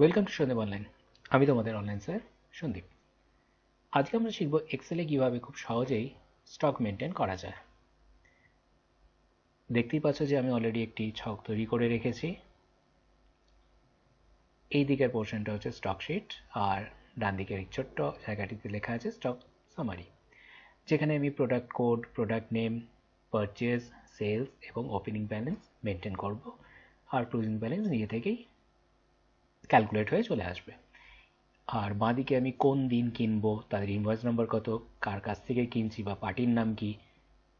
Welcome to Sandeep online. আমি তোমাদের online sir Sandeep. আজকে আমরা শিখব এক্সেলে কিভাবে খুব সহজেই স্টক মেনটেন করা যায়। দেখতেই পাচ্ছ যে আমি অলরেডি একটি ছক তৈরি করে রেখেছি। এই দিকের পোর্শনটা হচ্ছে স্টক শিট, আর ডান দিকের এই ছোট্ট জায়গাটিতে লেখা আছে স্টক সামারি, যেখানে আমি product code, product name, purchase, sales এবং ওপেনিং ব্যালেন্স মেনটেন করব, আর ক্লোজিং ব্যালেন্স নিজে থেকেই ক্যালকুলেট হয়ে চলে আসবে। আর বাঁদিকে আমি কোন দিন কিনবো, তাদের ইনভয়েস নাম্বার কত, কার কাছ থেকে কিনছি বা পার্টির নাম কি,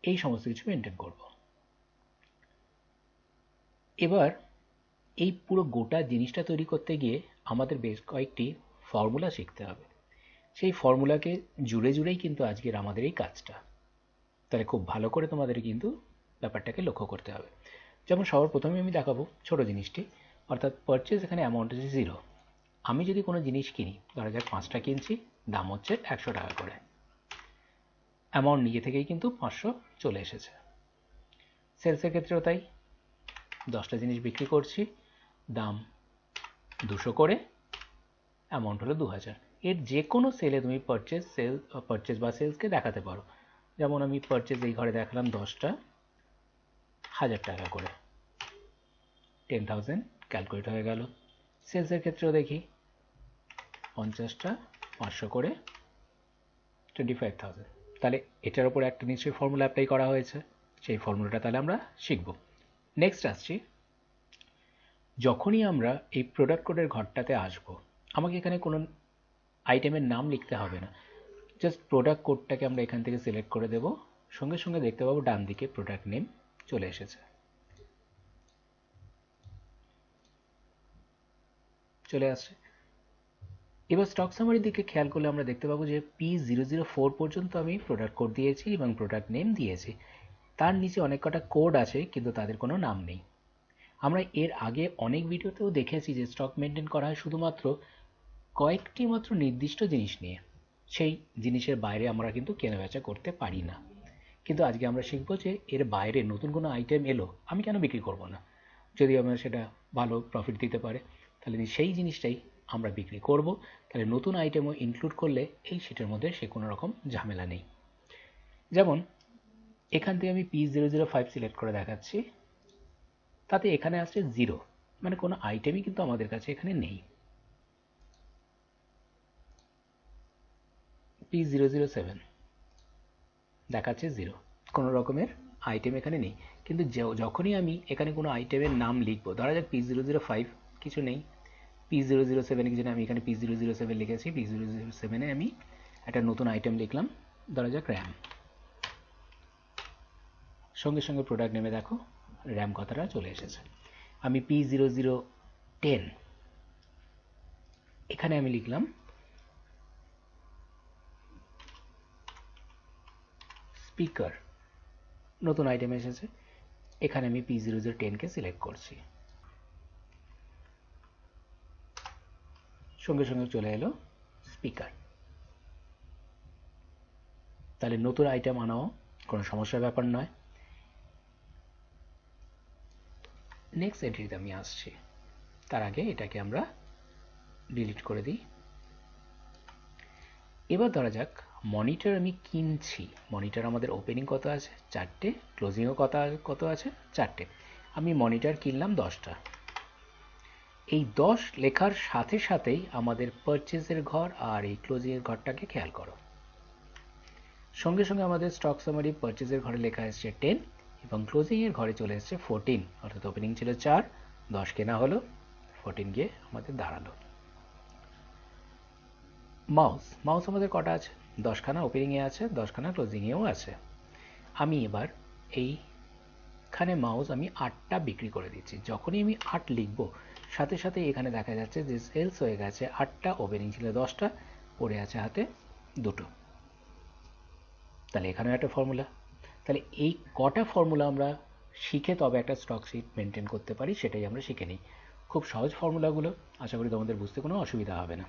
এই সমস্ত কিছু মেনটেন করব। এবার এই পুরো গোটা জিনিসটা তৈরি করতে গিয়ে আমাদের বেশ কয়েকটি ফর্মুলা শিখতে হবে। সেই ফর্মুলাকে জুড়ে জুড়েই কিন্তু আজকের আমাদের এই কাজটা। তাহলে খুব ভালো করে তোমাদের কিন্তু ব্যাপারটাকে লক্ষ্য করতে হবে। যেমন সবার প্রথমে আমি দেখাবো ছোট জিনিসটি, অর্থাৎ পারচেজ। এখানে অ্যামাউন্ট হচ্ছে 0। আমি যদি কোনো জিনিস কিনি, ধরা যাক 5টা কিনছি, দাম হচ্ছে 100 টাকা করে, অ্যামাউন্ট নিজে থেকেই কিন্তু 500 চলে এসেছে। সেলসের ক্ষেত্রেও তাই, 10টা জিনিস বিক্রি করছি, দাম 200 করে, অ্যামাউন্ট হলো 2000। এর যে কোনো সেলে তুমি পারচেজ বা সেলসকে দেখাতে পারো। যেমন আমি পারচেজ এই ঘরে দেখালাম 10টা 1000 টাকা করে, 10,000 ক্যালকুলেট হয়ে গেল। সেলসের ক্ষেত্রেও দেখি 50টা 500 করে, 25,000। তাহলে এটার উপর একটা নিশ্চয়ই ফর্মুলা অ্যাপ্লাই করা হয়েছে। সেই ফর্মুলাটা তাহলে আমরা শিখব। নেক্সট আসছি, যখনই আমরা এই প্রোডাক্ট কোডের ঘরটাতে আসব, আমাকে এখানে কোনো আইটেমের নাম লিখতে হবে না। জাস্ট প্রোডাক্ট কোডটাকে আমরা এখান থেকে সিলেক্ট করে দেব, সঙ্গে সঙ্গে দেখতে পাবো ডান দিকে প্রোডাক্ট নেম চলে এসেছে, চলে আসছে। এবার স্টক সামারির দিকে খেয়াল করলে আমরা দেখতে পাবো যে P004 পর্যন্ত আমি প্রোডাক্ট কোড দিয়েছি এবং প্রোডাক্ট নেম দিয়েছি। তার নিচে অনেক কটা কোড আছে, কিন্তু তাদের কোনো নাম নেই। আমরা এর আগে অনেক ভিডিওতেও দেখেছি যে স্টক মেনটেন করা হয় শুধুমাত্র কয়েকটি মাত্র নির্দিষ্ট জিনিস নিয়ে। সেই জিনিসের বাইরে আমরা কিন্তু কেনাবেচা করতে পারি না। কিন্তু আজকে আমরা শিখবো যে এর বাইরে নতুন কোনো আইটেম এলো, আমি কেন বিক্রি করব না? যদি আমার সেটা ভালো প্রফিট দিতে পারে, তাহলে সেই জিনিসটাই আমরা বিক্রি করব। তাহলে নতুন আইটেমও ইনক্লুড করলে এই শিটের মধ্যে সে কোনো রকম ঝামেলা নেই। যেমন এখান থেকে আমি P005 সিলেক্ট করে দেখাচ্ছি, তাতে এখানে আসছে 0, মানে কোনো আইটেমই কিন্তু আমাদের কাছে এখানে নেই। P007 দেখাচ্ছে 0, কোনো রকমের আইটেম এখানে নেই। কিন্তু যখনই আমি এখানে কোনো আইটেমের নাম লিখবো, ধরা যাক P005 কিছু নেই, P007 কিছু নেই, আমি এখানে P007 লিখেছি। P007 এ আমি একটা নতুন আইটেম লিখলাম, ধরা যাক র্যাম। সঙ্গে সঙ্গে প্রোডাক্ট নেমে দেখো র্যাম কথাটা চলে এসেছে। আমি P0010 এখানে আমি লিখলাম স্পিকার, নতুন আইটেম এসেছে। এখানে আমি P0010 কে সিলেক্ট করছি, সঙ্গে সঙ্গে চলে এলো স্পিকার। তাহলে নতুন আইটেম আনাও কোনো সমস্যার ব্যাপার নয়। নেক্সট এন্ট্রিতে আমি আসছি, তার আগে এটাকে আমরা ডিলিট করে দিই। এবার ধরা যাক মনিটর আমি কিনছি। মনিটর আমাদের ওপেনিং কত আছে? 4টে, ক্লোজিংও কত আছে? 4টে। আমি মনিটর কিনলাম 10টা। এই 10 লেখার সাথে সাথেই আমাদের পারচেজের ঘর আর এই ক্লোজিংয়ের ঘরটাকে খেয়াল করো। সঙ্গে সঙ্গে আমাদের স্টক সামারি পারচেজের ঘরে লেখা এসছে 10 এবং ক্লোজিংয়ের ঘরে চলে এসছে 14, অর্থাৎ ওপেনিং ছিল 4, 10 কেনা হলো, 14 গিয়ে আমাদের দাঁড়ালো। মাউস আমাদের কটা আছে? 10খানা ওপেনিংয়ে আছে, 10খানা ক্লোজিংয়েও আছে। আমি এবার এইখানে মাউস আমি 8টা বিক্রি করে দিচ্ছি। যখনই আমি 8 লিখবো, সাথে সাথে এখানে দেখা যাচ্ছে যে সেলস হয়ে গেছে 8টা, ওপেনিং ছিল 10টা, পড়ে আছে হাতে 2টো। তাহলে এখানেও একটা ফর্মুলা। তাহলে এই কটা ফর্মুলা আমরা শিখে তবে একটা স্টক শিট মেনটেন করতে পারি, সেটাই আমরা শিখে নিই। খুব সহজ ফর্মুলাগুলো, আশা করি তোমাদের বুঝতে কোনো অসুবিধা হবে না।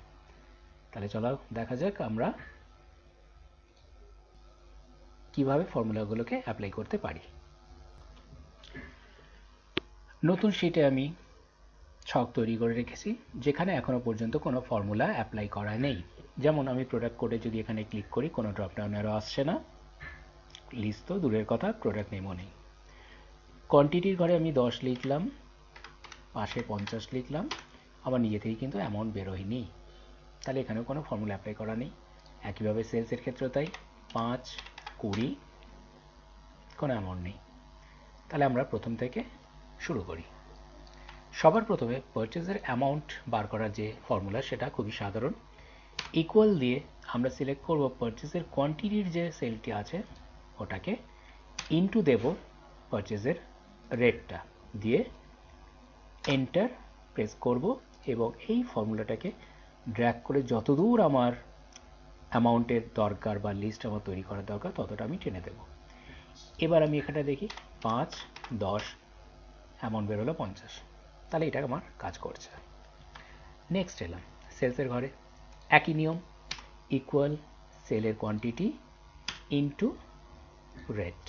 তাহলে চলো দেখা যাক আমরা কিভাবে ফর্মুলাগুলোকে অ্যাপ্লাই করতে পারি। নতুন শিটে আমি ছক তৈরি করে রেখেছি যেখানে এখনো পর্যন্ত কোনো ফর্মুলা অ্যাপ্লাই করা নেই। যেমন আমি প্রোডাক্ট কোডে যদি এখানে ক্লিক করি কোনো ড্রপডাউন অ্যারো আসছে না, লিস্ট তো দূরের কথা, প্রোডাক্ট নেমও নেই। কোয়ান্টিটির ঘরে আমি 10 লিখলাম, পাশে 50 লিখলাম, আবার নিজে থেকেই কিন্তু অ্যামাউন্ট বেরোয়নি, তাহলে এখানেও কোনো ফর্মুলা অ্যাপ্লাই করা নেই। একইভাবে সেলসের ক্ষেত্রেও তাই, 5, 20, কোনো অ্যামাউন্ট নেই। তাহলে আমরা প্রথম থেকে শুরু করি। সবার প্রথমে পারচেজের অ্যামাউন্ট বার করার যে ফর্মুলা সেটা খুবই সাধারণ। ইকুয়াল দিয়ে আমরা সিলেক্ট করব পারচেজের কোয়ান্টিটির যে সেলটি আছে ওটাকে, ইনটু দেব পারচেজের রেটটা, দিয়ে এন্টার প্রেস করব এবং এই ফর্মুলাটাকে ড্র্যাগ করে যতদূর আমার অ্যামাউন্টের দরকার বা লিস্ট আমার তৈরি করার দরকার ততটা আমি টেনে দেব। এবার আমি এখানে দেখি 5, 10, অ্যামাউন্ট বেরোলো 50, তাহলে এটা আমার কাজ করছে। নেক্সট এলাম সেলসের ঘরে, একই নিয়ম, ইকুয়াল সেলের কোয়ান্টিটি ইনটু রেট,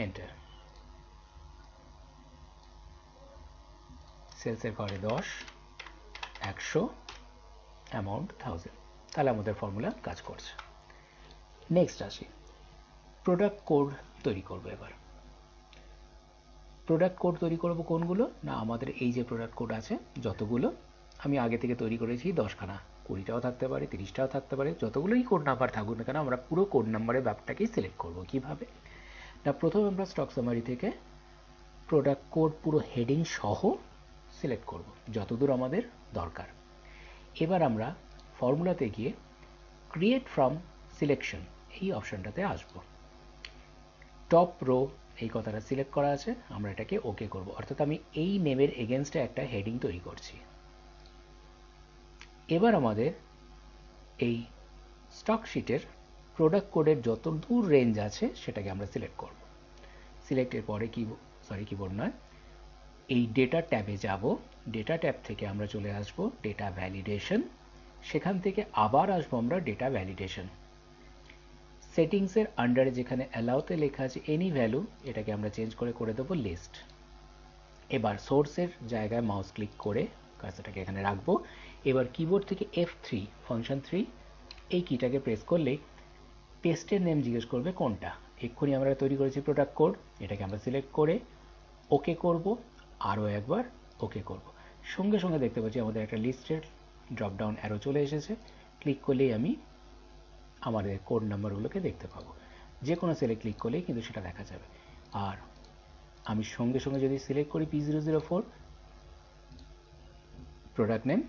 এন্টার। সেলসের ঘরে 10, 100, অ্যামাউন্ট 1000, তাহলে আমাদের ফর্মুলা কাজ করছে। নেক্সট আসি, প্রোডাক্ট কোড তৈরি করব। এবার প্রোডাক্ট কোড তৈরি করব কোনগুলো না, আমাদের এই যে প্রোডাক্ট কোড আছে যতগুলো আমি আগে থেকে তৈরি করেছি 10খানা, 20টাও থাকতে পারে, 30টাও থাকতে পারে, যতগুলোই কোড নাম্বার থাকুক না কেন আমরা পুরো কোড নাম্বারের ব্যাপারটাকেই সিলেক্ট করব। কিভাবে না, প্রথমে আমরা স্টক সামারি থেকে প্রোডাক্ট কোড পুরো হেডিং সহ সিলেক্ট করব যতদূর আমাদের দরকার। এবার আমরা ফর্মুলাতে গিয়ে ক্রিয়েট ফ্রম সিলেকশন এই অপশনটাতে আসব। টপ রো এই কথাটা সিলেক্ট করা আছে, আমরা এটাকে ওকে করব, অর্থাৎ আমি এই নেমের এগেনস্টে একটা হেডিং তৈরি করছি। এবার আমাদের এই স্টক শিটের প্রোডাক্ট কোডের যত দূর রেঞ্জ আছে সেটাকে আমরা সিলেক্ট করব। সিলেক্টের পরে কিবোর্ড নয়, এই ডেটা ট্যাবে যাব, ডেটা ট্যাব থেকে আমরা চলে আসব ডেটা ভ্যালিডেশন, সেখান থেকে আবার আসবো আমরা ডেটা ভ্যালিডেশন। সেটিংসের আন্ডারে যেখানে অ্যালাউতে লেখা আছে এনি ভ্যালু, এটাকে আমরা চেঞ্জ করে দেবো লিস্ট। এবার সোর্সের জায়গায় মাউস ক্লিক করে কার্সারটাকে এখানে রাখবো। এবার কিবোর্ড থেকে F3 ফাংশন 3 এই কিটাকে প্রেস করলেই পেস্টের নেম জিজ্ঞেস করবে কোনটা। এক্ষুনি আমরা তৈরি করেছি প্রোডাক্ট কোড, এটাকে আমরা সিলেক্ট করে ওকে করব, আরও একবার ওকে করব। সঙ্গে সঙ্গে দেখতে পাচ্ছি আমাদের একটা লিস্টের ড্রপডাউন অ্যারো চলে এসেছে, ক্লিক করলেই আমি আমাদের কোড নাম্বারগুলোকে দেখতে পাবো। যে কোনো সেলে ক্লিক করলেই কিন্তু সেটা দেখা যাবে। আর আমি সঙ্গে সঙ্গে যদি সিলেক্ট করি P004, প্রোডাক্ট নেম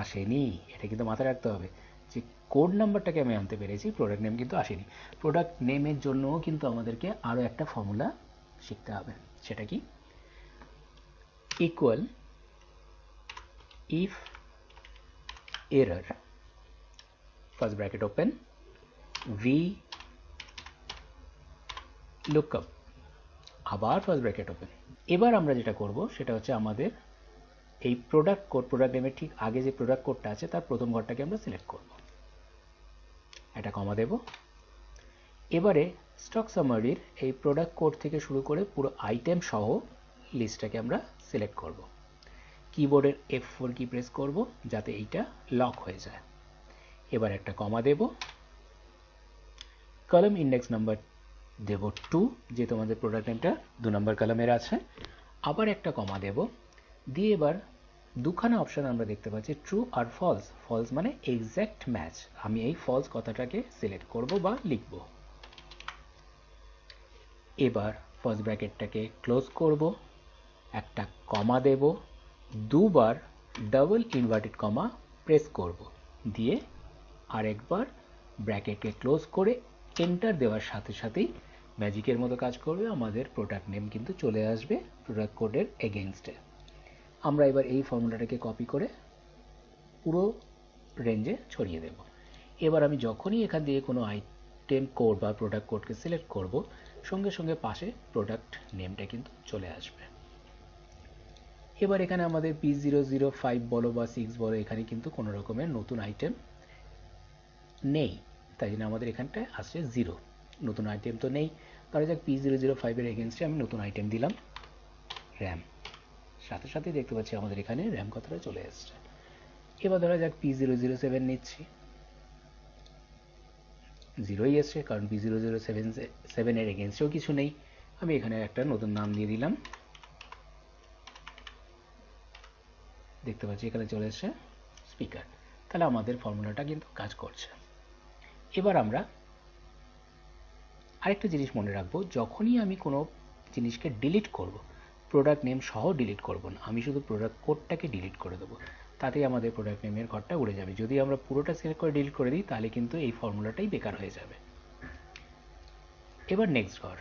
আসেনি। এটা কিন্তু মাথায় রাখতে হবে যে কোড নাম্বারটাকে আমি আনতে পেরেছি, প্রোডাক্ট নেম কিন্তু আসেনি। প্রোডাক্ট নেমের জন্যও কিন্তু আমাদেরকে আরও একটা ফর্মুলা শিখতে হবে, সেটা কি, equal if error first bracket open V lookup, আবার ফার্স্ট ব্র্যাকেট ওপেন। এবার আমরা যেটা করব সেটা হচ্ছে আমাদের এই প্রোডাক্ট কোড, প্রোডাক্ট নেমের ঠিক আগে যে প্রোডাক্ট কোডটা আছে তার প্রথম ঘরটাকে আমরা সিলেক্ট করব, এটা কমা দেব। এবারে স্টক সামারির এই প্রোডাক্ট কোড থেকে শুরু করে পুরো আইটেম সহ লিস্টটাকে আমরা সিলেক্ট করব। কিবোর্ডের F4 কি প্রেস করব যাতে এইটা লক হয়ে যায়। এবার একটা কমা দেব, কলাম ইন্ডেক্স নাম্বার দেব 2, যে তোমাদের প্রোডাক্ট নেমটা 2 নম্বর কলামের আছে। আবার একটা কমা দেব, দিয়ে এবার দুখানা অপশন আমরা দেখতে পাচ্ছি, ট্রু আর ফলস। ফলস মানে এক্স্যাক্ট ম্যাচ, আমি এই ফলস কথাটাকে সিলেক্ট করব বা লিখব। এবার ফার্স্ট ব্র্যাকেটটাকে ক্লোজ করব, একটা কমা দেব, দুবার ডাবল ইনভার্টেড কমা প্রেস করব, দিয়ে আরেকবার ব্র্যাকেটকে ক্লোজ করে এন্টার দেওয়ার সাথে সাথেই ম্যাজিকের মতো কাজ করবে, আমাদের প্রোডাক্ট নেম কিন্তু চলে আসবে প্রোডাক্ট কোডের এগেইনস্টে। আমরা এবার এই ফর্মুলাটাকে কপি করে পুরো রেঞ্জে ছড়িয়ে দেব। এবার আমি যখনই এখান দিয়ে কোনো আইটেম কোড বা প্রোডাক্ট কোডকে সিলেক্ট করব, সঙ্গে সঙ্গে পাশে প্রোডাক্ট নেমটা কিন্তু চলে আসবে। এবার এখানে আমাদের P005 বলো বা 6 বলো, এখানে কিন্তু কোনো রকমের নতুন আইটেম নেই, তাই জন্য আমাদের এখানটায় আসছে 0, নতুন আইটেম তো নেই। ধরা যাক P005 এর এগেইনস্টে আমি নতুন আইটেম দিলাম র্যাম, সাথে সাথেই দেখতে পাচ্ছি আমাদের এখানে র্যাম কতটা চলে এসছে। এবার ধরা যাক P007 নিচ্ছি, 0ই এসছে, কারণ P007 এর এগেনস্টেও কিছু নেই। আমি এখানে একটা নতুন নাম দিয়ে দিলাম, দেখতে পাচ্ছি এখানে চলে এসছে স্পিকার। তাহলে আমাদের ফর্মুলাটা কিন্তু কাজ করছে। এবার আমরা আরেকটা জিনিস মনে রাখবো, যখনই আমি কোনো জিনিসকে ডিলিট করব, প্রোডাক্ট নেম সহ ডিলিট করব না, আমি শুধু প্রোডাক্ট কোডটাকে ডিলিট করে দেবো, তাতেই আমাদের প্রোডাক্ট নেমের ঘরটা উড়ে যাবে। যদি আমরা পুরোটা সিলেক্ট করে ডিলিট করে দিই তাহলে কিন্তু এই ফর্মুলাটাই বেকার হয়ে যাবে। এবার নেক্সট ঘর,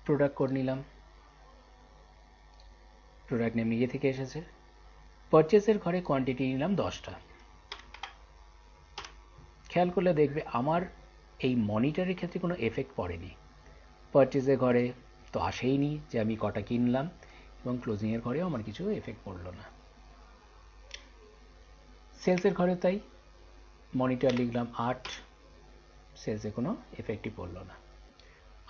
প্রোডাক্ট কোড নিলাম, প্রোডাক্ট নেম নিজে থেকে এসেছে। পারচেসের ঘরে কোয়ান্টিটি নিলাম 10টা। খেয়াল করলে দেখবে আমার এই মনিটরের ক্ষেত্রে কোনো এফেক্ট পড়েনি। পারচেসের ঘরে তো আসেইনি যে আমি কটা কিনলাম, এবং ক্লোজিংয়ের ঘরেও আমার কিছু এফেক্ট পড়লো না। সেলসের ঘরে তাই, মনিটর লিখলাম 8, সেলসে কোনো এফেক্টই পড়লো না।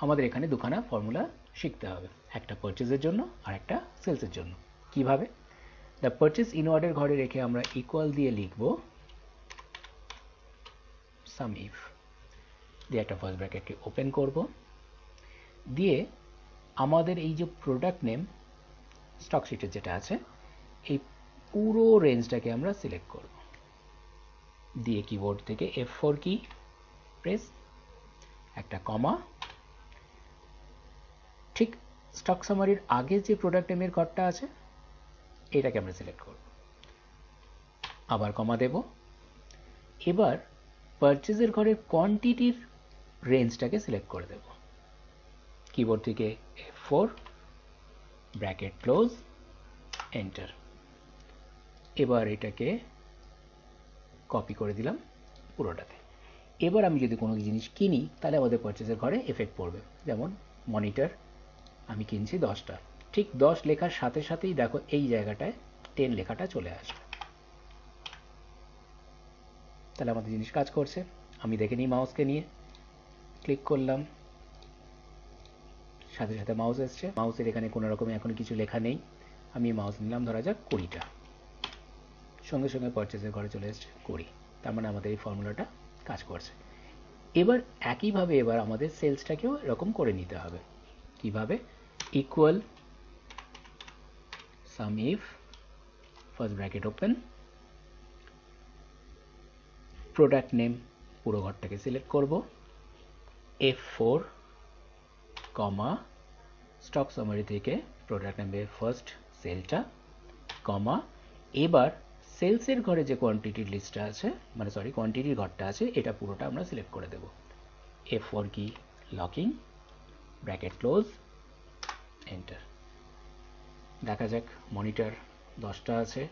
আমাদের এখানে দুখানা ফর্মুলা শিখতে হবে, একটা পারচেসের জন্য আর একটা সেলসের জন্য। কিভাবে? দ্য পারচেস ইনওয়ার্ডের ঘরে রেখে আমরা ইকুয়াল দিয়ে লিখব সাম ইফ, দিয়ে একটা ফার্স্ট ব্র্যাকেটকে ওপেন করব, দিয়ে আমাদের এই যে প্রোডাক্ট নেম স্টক শিটের যেটা আছে এই পুরো রেঞ্জটাকে আমরা সিলেক্ট করব, দিয়ে কিবোর্ড থেকে F4 কি প্রেস, একটা কমা, ঠিক স্টক সামারির আগে যে প্রোডাক্ট নেমের ঘরটা আছে এটাকে আমরা সিলেক্ট করব, আবার কমা দেব। এবার পারচেজের ঘরের কোয়ান্টিটির রেঞ্জটাকে সিলেক্ট করে দেব, কিবোর্ড থেকে F4 ব্র্যাকেট ক্লোজ এন্টার। এবার এটাকে কপি করে দিলাম পুরোটাতে। এবার আমি যদি কোনো জিনিস কিনি তাহলে আমাদের পারচেজের ঘরে এফেক্ট পড়বে, যেমন মনিটর আমি কিনছি 10টা, ঠিক 10 লেখার সাথে সাথেই দেখো এই জায়গাটায় 10 লেখাটা চলে আসবে। তাহলে আমাদের জিনিস কাজ করছে। আমি দেখে নিই মাউসকে নিয়ে, ক্লিক করলাম, সাথে সাথে মাউস এসছে। মাউসের এখানে কোনো রকমের এখন কিছু লেখা নেই, আমি মাউস নিলাম ধরা যাক 20টা, সঙ্গে সঙ্গে পারচেজের ঘরে চলে এসছে 20। তার মানে আমাদের এই ফর্মুলাটা কাজ করছে। এবার একইভাবে এবার আমাদের সেলসটাকেও এরকম করে নিতে হবে। কিভাবে? Equal some if first bracket open, product name পুরো ঘরটাকে সিলেক্ট করব, F4 কমা স্টক সামারি থেকে প্রোডাক্ট নেমের ফার্স্ট সেলটা, কমা এবার সেলসের ঘরে যে কোয়ান্টিটির লিস্টটা আছে, মানে সরি কোয়ান্টিটির ঘরটা আছে, এটা পুরোটা আমরা সিলেক্ট করে দেব। F4 কি লকিং, ব্র্যাকেট ক্লোজ এন্টার। দেখা যাক মনিটর 10টা আছে,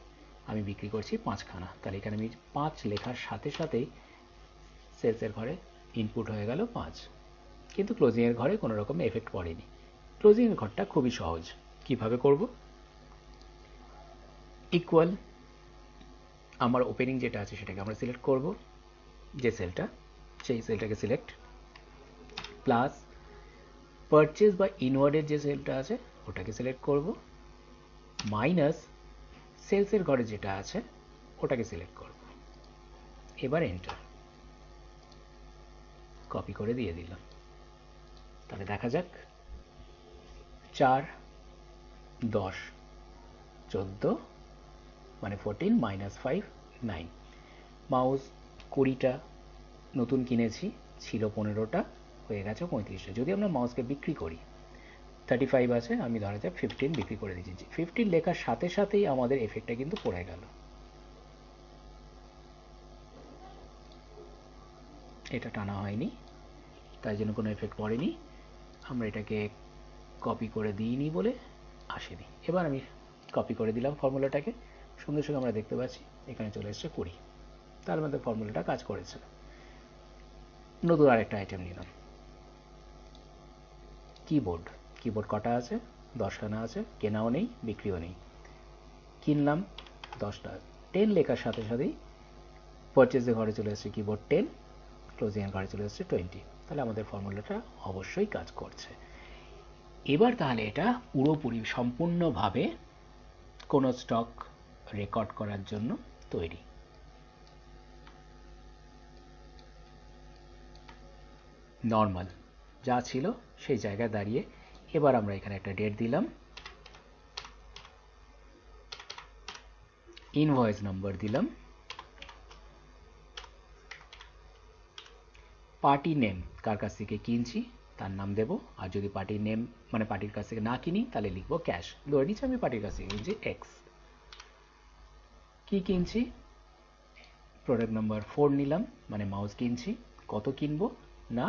আমি বিক্রি করছি 5খানা, তাহলে এখানে আমি 5 লেখার সাথে সাথেই সেলসের ঘরে ইনপুট হয়ে গেল 5, কিন্তু ক্লোজিংয়ের ঘরে কোনো রকম এফেক্ট পড়েনি। ক্লোজিংয়ের ঘরটা খুবই সহজ। কিভাবে করব? ইকুয়াল আমার ওপেনিং যেটা আছে সেটাকে আমরা সিলেক্ট করব, যে সেলটা সেই সেলটাকে সিলেক্ট, প্লাস পারচেজ বা ইনওয়ার্ডের যে সেলটা আছে ওটাকে সিলেক্ট করব, মাইনাস সেলসের ঘরে যেটা আছে ওটাকে সিলেক্ট করব। এবার এন্টার, কপি করে দিয়ে দিলাম। তাহলে দেখা যাক 4, 10, 14 মানে 14 মাইনাস 5 9। মাউস 20টা নতুন কিনেছি, ছিল 15টা, হয়ে গেছে 35টা। যদি আমরা মাউসকে বিক্রি করি 35 আছে, আমি ধরা যাক 15 বিক্রি করে দিয়েছি। 15 লেখার সাথে সাথেই আমাদের এফেক্টটা কিন্তু পড়ে গেল। এটা টানা হয়নি, তাই জন্য কোনো এফেক্ট পড়েনি। আমরা এটাকে কপি করে দিইনি বলে আসেনি। এবার আমি কপি করে দিলাম ফর্মুলাটাকে, সঙ্গে সঙ্গে আমরা দেখতে পাচ্ছি এখানে চলে এসছে 20। তার মধ্যে ফর্মুলাটা কাজ করেছে। নতুন আরেকটা আইটেম নিলাম, কিবোর্ড। কিবোর্ড কটা আছে? 10খানা আছে, কেনাও নেই বিক্রিও নেই। কিনলাম 10টা, 10 লেখার সাথে সাথেই পারচেজের ঘরে চলে এসছে কিবোর্ড 10, ক্লোজিংয়ের ঘরে চলে এসছে 20। তাহলে আমাদের ফর্মুলাটা অবশ্যই কাজ করছে। এবার তাহলে এটা পুরোপুরি সম্পূর্ণভাবে কোনো স্টক রেকর্ড করার জন্য তৈরি। নর্মাল যা ছিল সেই জায়গায় দাঁড়িয়ে এবার আমরা এখানে একটা ডেট দিলাম, ইনভয়েস নাম্বার দিলাম, পার্টি নেম কার কাছ থেকে কিনছি তার নাম দেব, আর যদি পার্টির নেম মানে পার্টির কাছ থেকে না কিনি তাহলে লিখবো ক্যাশ। ধরে নিচ্ছি আমি পার্টির কাছ থেকে কিনছি এক্স। কি কিনছি, প্রোডাক্ট নাম্বার 4 নিলাম, মানে মাউস কিনছি। কত কিনবো না,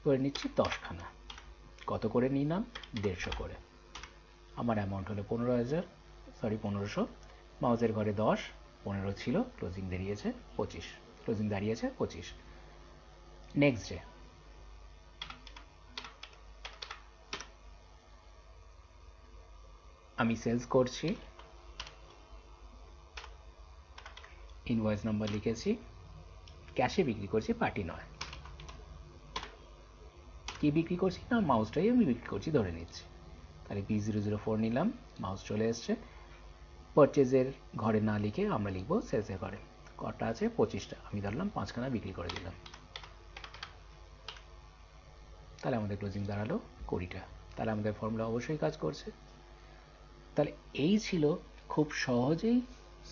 ধরে নিচ্ছি 10খানা। কত করে নিলাম, 150 করে। আমার অ্যামাউন্ট হলো 1500। মাউসের ঘরে 10, 15 ছিল, ক্লোজিং দাঁড়িয়েছে 25। নেক্সট ডে আমি সেলস করছি, ইনভয়েস নাম্বার লিখেছি, ক্যাশে বিক্রি করছি, পার্টি নয়। কি বিক্রি করছি না, মাউসটাই আমি বিক্রি করছি ধরে নিচ্ছি। তাহলে P004 নিলাম, মাউস চলে এসছে। পারচেজের ঘরে না লিখে আমরা লিখবো সেলসের ঘরে। কটা আছে, 25টা, আমি ধরলাম 5খানা বিক্রি করে দিলাম। তাহলে আমাদের ক্লোজিং দাঁড়ালো 20টা। তাহলে আমাদের ফর্মুলা অবশ্যই কাজ করছে। তাহলে এই ছিল খুব সহজেই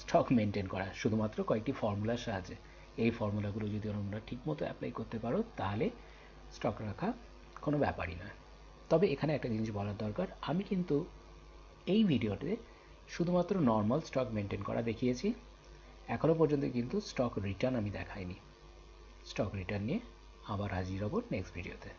স্টক মেনটেন করা, শুধুমাত্র কয়েকটি ফর্মুলার সাহায্যে। এই ফর্মুলাগুলো যদি তোমরা ঠিকমতো অ্যাপ্লাই করতে পারো তাহলে স্টক রাখা কোনো ব্যাপারই নয়। তবে এখানে একটা জিনিস বলার দরকার, আমি কিন্তু এই ভিডিওতে শুধুমাত্র নর্মাল স্টক মেনটেন করা দেখিয়েছি, এখনও পর্যন্ত কিন্তু স্টক রিটার্ন আমি দেখাইনি। স্টক রিটার্ন নিয়ে আবার হাজির হব নেক্সট ভিডিওতে।